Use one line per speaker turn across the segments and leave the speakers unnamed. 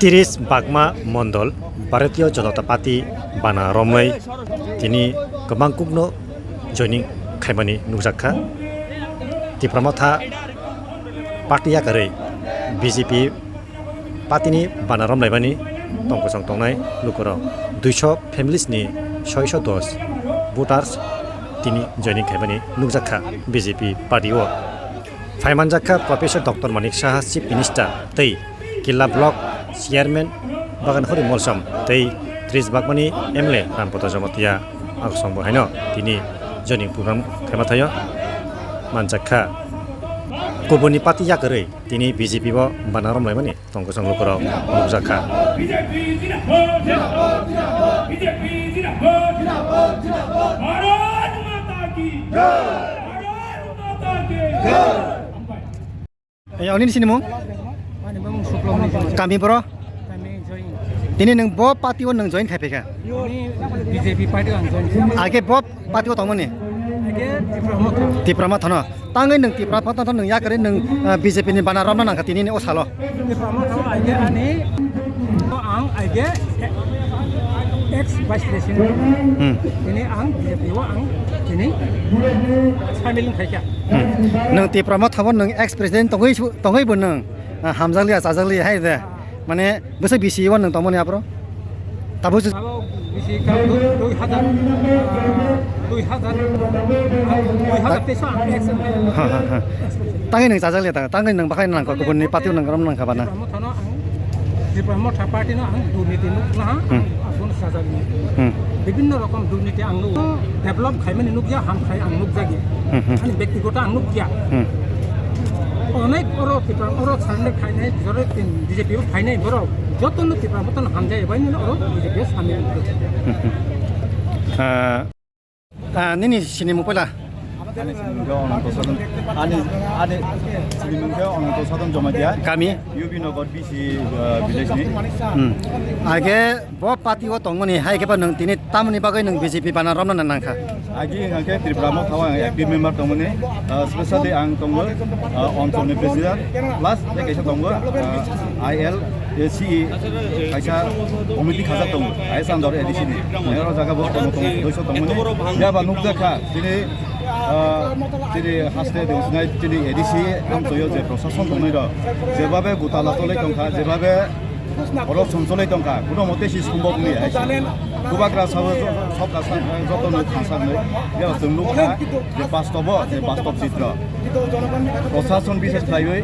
তিরিশ বাগমা মণ্ডল ভারতীয় জনতা পার্টি বানা রमै তিনি गोबां कुकनो जयनिं खायमानि नुजाखा तिफ्रामाथा पार्टिया करै BJP पार्टीनि बाना रमलायबानि तंकसं तंनाय लुकुरक 200 फेमिलिसनि 610 भोटार्स তিনি जयनिं खायमानि नुजाखा BJP पार्टीओ फाइमानजाखा professor doctor Manik Saha chief minister तै किल्ला ब्लक चेयरमैन बागानखरि मलसम तै 30 बागमानि MLA रामपत जमातिया आगसंबो हायनो तिनि जयनिं प्रग्राम खायमाथायो मानजाखा गुबुननि पार्टी याकरै तिनि BJP बो बाना रमलायमानि तंकसं लुकुरक नुजाखा Ini di sini mung? Kami bro. Ini neng bob party wan neng join KPK.
BJP party wan join.
Age bob party wan tongmani.
Age
Diprama thono. Tangai neng diprama thono neng ya kare neng BJP ni bana ramna nang katini ni osalo.
Diprama thono age ani ang age ex vice president. Ini ang BJP wa ang ini samilin phaikha.
Neng diprama thono neng ex president tongai bun neng Hamjagwi Sajagwi hai de. Mane besok bisi wan neng tongmani apro. Tabu
bisi ka 2000 peso ang ex.
Tangai neng Sajagwi ta tangai neng bakai nang ko kubun ni party neng ram nang kabana.
Diprama thono party no ang duurniti no na abun Sajagwi. বিভিন্ন রকম দুর্নীতি আংনু develop খাইমানি নুকজা হাম খাই আংনুক জাগি মানে ব্যক্তিগত আংনুক কিয়া অনেক বড় টিপার বড় সামনে খাইনাই ভিতরে BJP খাইনাই বড় যতন টিপার মতন হামজাই বাইনি বড় BJP সামনে
nini sini mo pala
Ani sinimungke orang tu satu JAMATIA.
Kami.
Yubi nokot bisi village ni.
Age bob party wo tongmani hai ke pa nang tini tamani bagai nang BJP bana ramna nang kha.
Agi ngake Tripramo kawa active member tongmani. Especially ang tongmol on tongni president. Plus kaisa tongmol IL CE kaisa committee khasa tongmol. Ai sandor edisi ni. Nero jaga bo tongmol doiso tongmani. Ya ba nukja kha tini tini haste deusnai tini edisi am toyo je proshashon tongmai ro. Jebabe gutala tolai tongkha jebabe অলপ চঞ্চলেই টঙ্কা কোনো মতে C সম্ভব নেই কুবাগ্রা সব যতন থাসানো जों नुखा যে বাস্তব চিত্র প্রশাসন বিশেষ লাইবে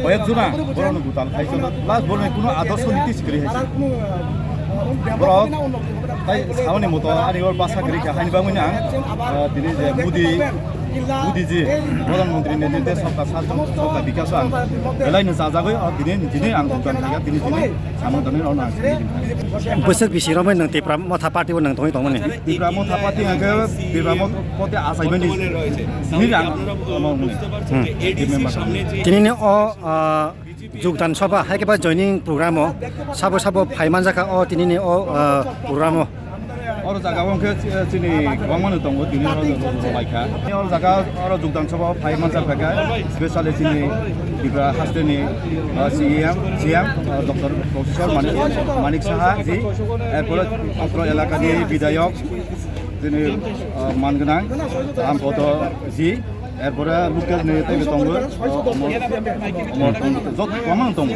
কয়েকজনা বড় গুতাল খাইছিল লাস্ট বড় কোনো আদর্শ নীতি শিখরি হয়েছে বড় তাই সাউনি মতো আনিওর বাসা করি খাইনিবামনি আং দিনে যে মোদীজি প্রধানমন্ত্রী নেতৃত্বে সরকার বিকাশ আং এলাইনো যাজাগৈ দিনে আং ভুটান থাকা দিনে সামদানি রওনা
बोसोर बिसि रमै नों तिफ्रामथा पार्टी वन नों तंमani
तिफ्रामथा पार्टी आंगे तिफ्रामो पते आसाइमनि नि आं
तिनिनि अ যোগদান सभा हाय के बा जॉइनिंग प्रोग्राम साबो फाइमानजाखा अ तिनिनि अ प्रोग्राम
और जागावंखे चिनि गोबांमानो दङ दिनै लाइखा और जागा और যোগদাन सभा फाइमानजाखा स्पेशली चिनि बिग्रा हास्टेनि CM doctor professor Manik Saha ji एरपर अत्र एलाकानि विधायक दिनै मानगोनां रामपत जी एरपर लोकेल नेता दङ अमर जत गोबां दङ